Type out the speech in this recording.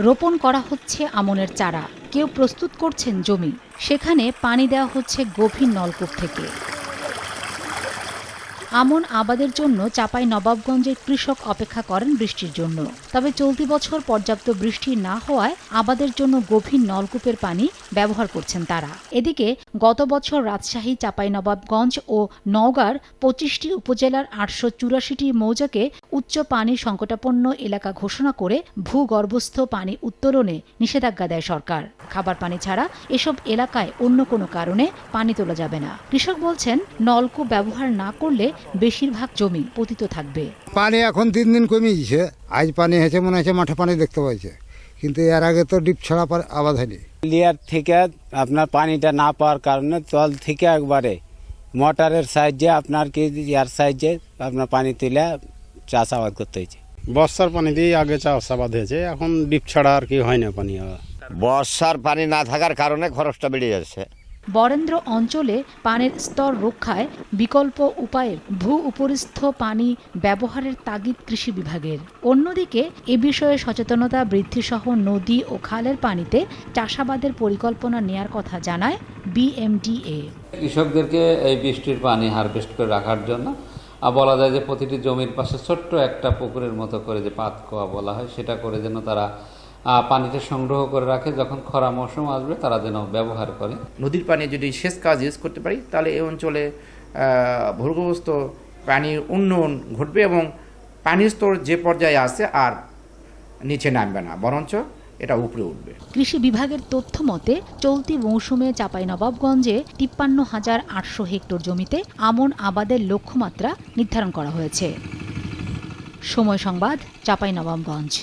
রোপণ করা হচ্ছে আমনের চারা, কেউ প্রস্তুত করছেন জমি, সেখানে পানি দেওয়া হচ্ছে গভীর নলকূপ থেকে। আমন আবাদের জন্য চাঁপাইনবাবগঞ্জের কৃষক অপেক্ষা করেন বৃষ্টির জন্য। তবে চলতি বছর পর্যাপ্ত বৃষ্টি না হওয়ায় আবাদের জন্য গভীর নলকূপের পানি ব্যবহার করছেন তারা। এদিকে গত বছর রাজশাহী, চাঁপাইনবাবগঞ্জ ও নওগাঁর ২৫টি উপজেলার ৮৮৪টি মৌজাকে উচ্চ পানি সংকটাপন্ন এলাকা ঘোষণা করে ভূগর্ভস্থ পানি উত্তোলনে নিষেধাজ্ঞা দেয় সরকার। খাবার পানি ছাড়া এসব এলাকায় অন্য কোনো কারণে পানি তোলা যাবে না। কৃষক বলছেন, নলকূপ ব্যবহার না করলে বেশিরভাগ জমি পতিত থাকবে। পানি এখন দিন দিন কমে গেছে। আজ পানি হয়েছে, মনে হচ্ছে মাঠে পানি দেখতে পাইছে, কিন্তু এর আগে তো ডিপ ছাড়া আবাদ হয়নি। লেয়ার থেকে আপনার পানিটা না পাওয়ার কারণে তল থেকে একবারে মোটরের সাহায্যে আপনার কি ইয়ার সাহায্যে আপনার পানি তুলে চাষাবাদ করতে হয়েছে। বর্ষার পানি দিয়ে আগে চাষাবাদ হয়েছে, এখন ডিপ ছাড়া আর কি হয় না পানি। বর্ষার পানি না থাকার কারণে খরচটা বেড়ে যাচ্ছে। বরেন্দ্র অঞ্চলে পানির স্তর রক্ষায় বিকল্প উপায়ে ভূ উপরিস্থ পানি ব্যবহারের তাগিদ কৃষি বিভাগের। অন্যদিকে এ বিষয়ে সচেতনতা বৃদ্ধিসহ নদী ও খালের পানিতে চাষাবাদের পরিকল্পনা নেয়ার কথা জানায় বিএমডিএ। কৃষকদেরকে এই বৃষ্টির পানি হারভেস্ট করে রাখার জন্য বলা যায় যে প্রতিটি জমির পাশে ছোট্ট একটা পুকুরের মতো করে যে পাতকোয়া বলা হয়, সেটা করে যেন তারা পানিটা সংগ্রহ করে রাখে, যখন খরা মৌসুম আসবে তারা যেন ব্যবহার করে। নদীর পানি যদি সেচ কাজ ইউজ করতে পারি, তাহলে এই অঞ্চলে ভূগর্ভস্থ পানির উন্নয়ন ঘটবে এবং পানির স্তর যে পর্যায়ে আছে আর নিচে নামবে না, বরঞ্চ এটা উপরে উঠবে। কৃষি বিভাগের তথ্য মতে চলতি মৌসুমে চাঁপাইনবাবগঞ্জে ৫৩,৮০০ হেক্টর জমিতে আমন আবাদের লক্ষ্যমাত্রা নির্ধারণ করা হয়েছে। সময় সংবাদ, চাঁপাইনবাবগঞ্জ।